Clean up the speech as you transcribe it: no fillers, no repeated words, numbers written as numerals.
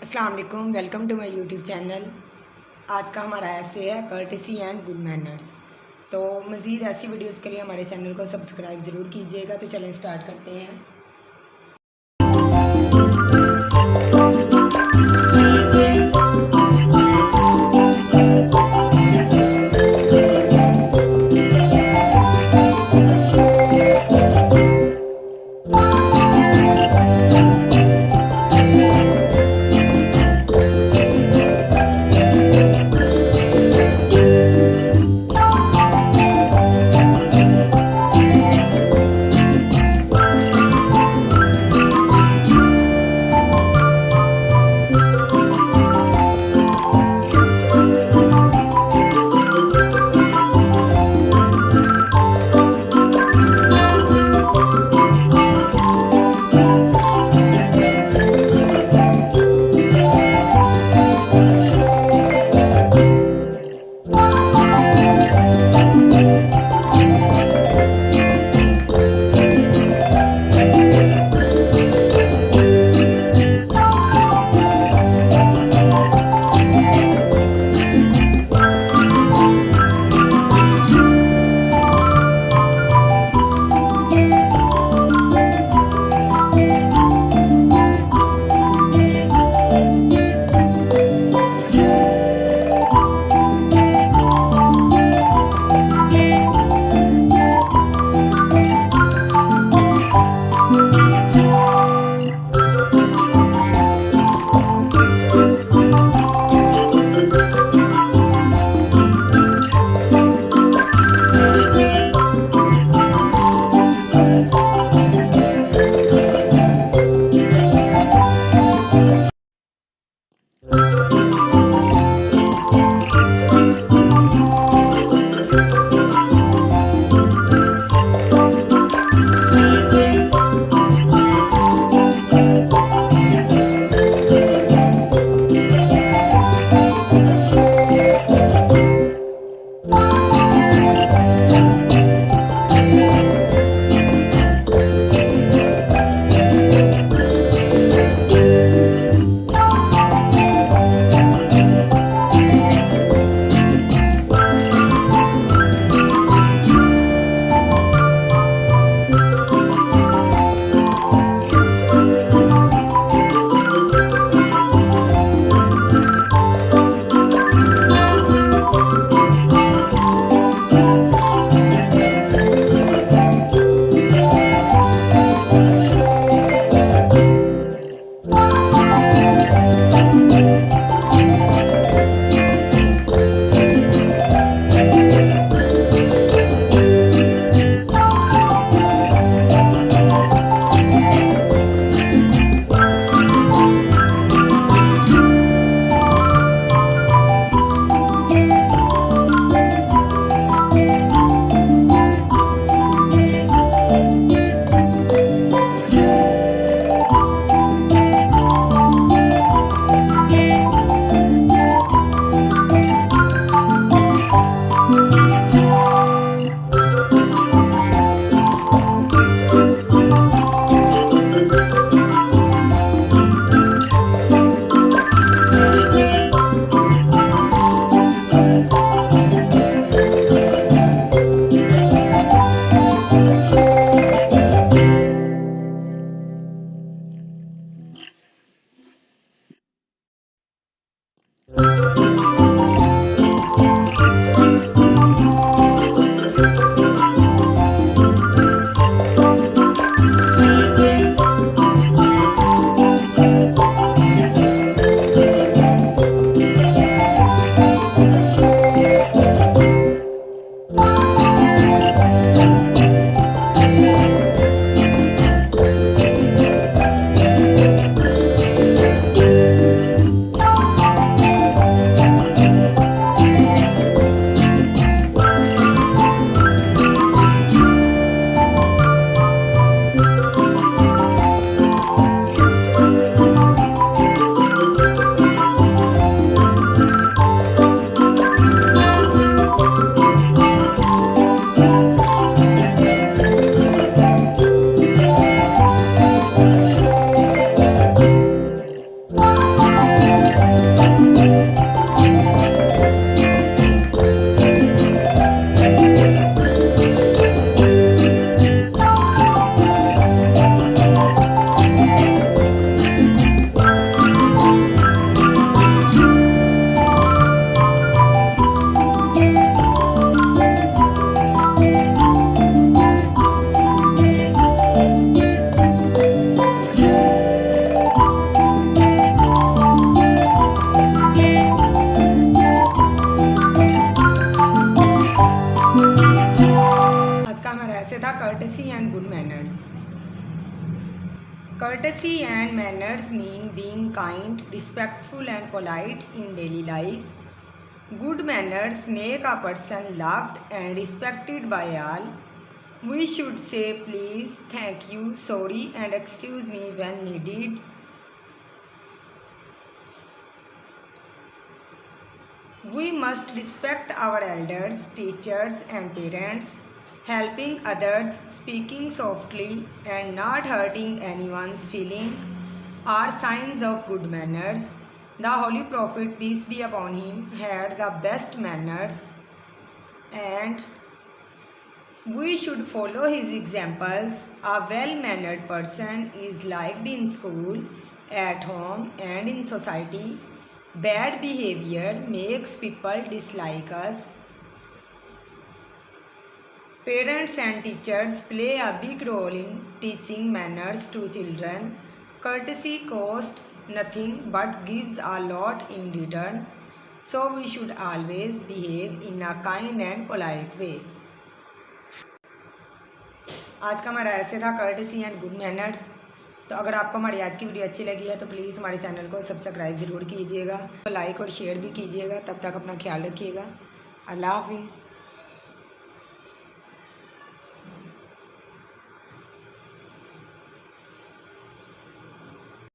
अस्सलाम वालेकुम, welcome to my YouTube channel. आज का हमारा ऐसे है कर्टेसी एंड गुड मैनर्स। तो मज़ीद ऐसी वीडियोस के लिए हमारे चैनल को सब्सक्राइब ज़रूर कीजिएगा। तो चलें स्टार्ट करते हैं। Courtesy and manners mean being kind, respectful and polite in daily life. Good manners make a person loved and respected by all. We should say please, thank you, sorry and excuse me when needed. We must respect our elders, teachers and parents. Helping others, speaking softly and not hurting anyone's feeling are signs of good manners. The Holy Prophet, peace be upon him, had the best manners and we should follow his examples. A well-mannered person is liked in school, at home and in society. Bad behavior makes people dislike us. Parents and teachers play a big role in teaching manners to children. Courtesy costs nothing but gives a lot in return. So we should always behave in a kind and polite way. आज का हमारा ऐसे था courtesy and good manners. तो अगर आपको हमारी आज की वीडियो अच्छी लगी है तो प्लीज़ हमारे चैनल को सब्सक्राइब ज़रूर कीजिएगा, तो लाइक और शेयर भी कीजिएगा। तब तक अपना ख्याल रखिएगा। अल्लाह हाफिज़।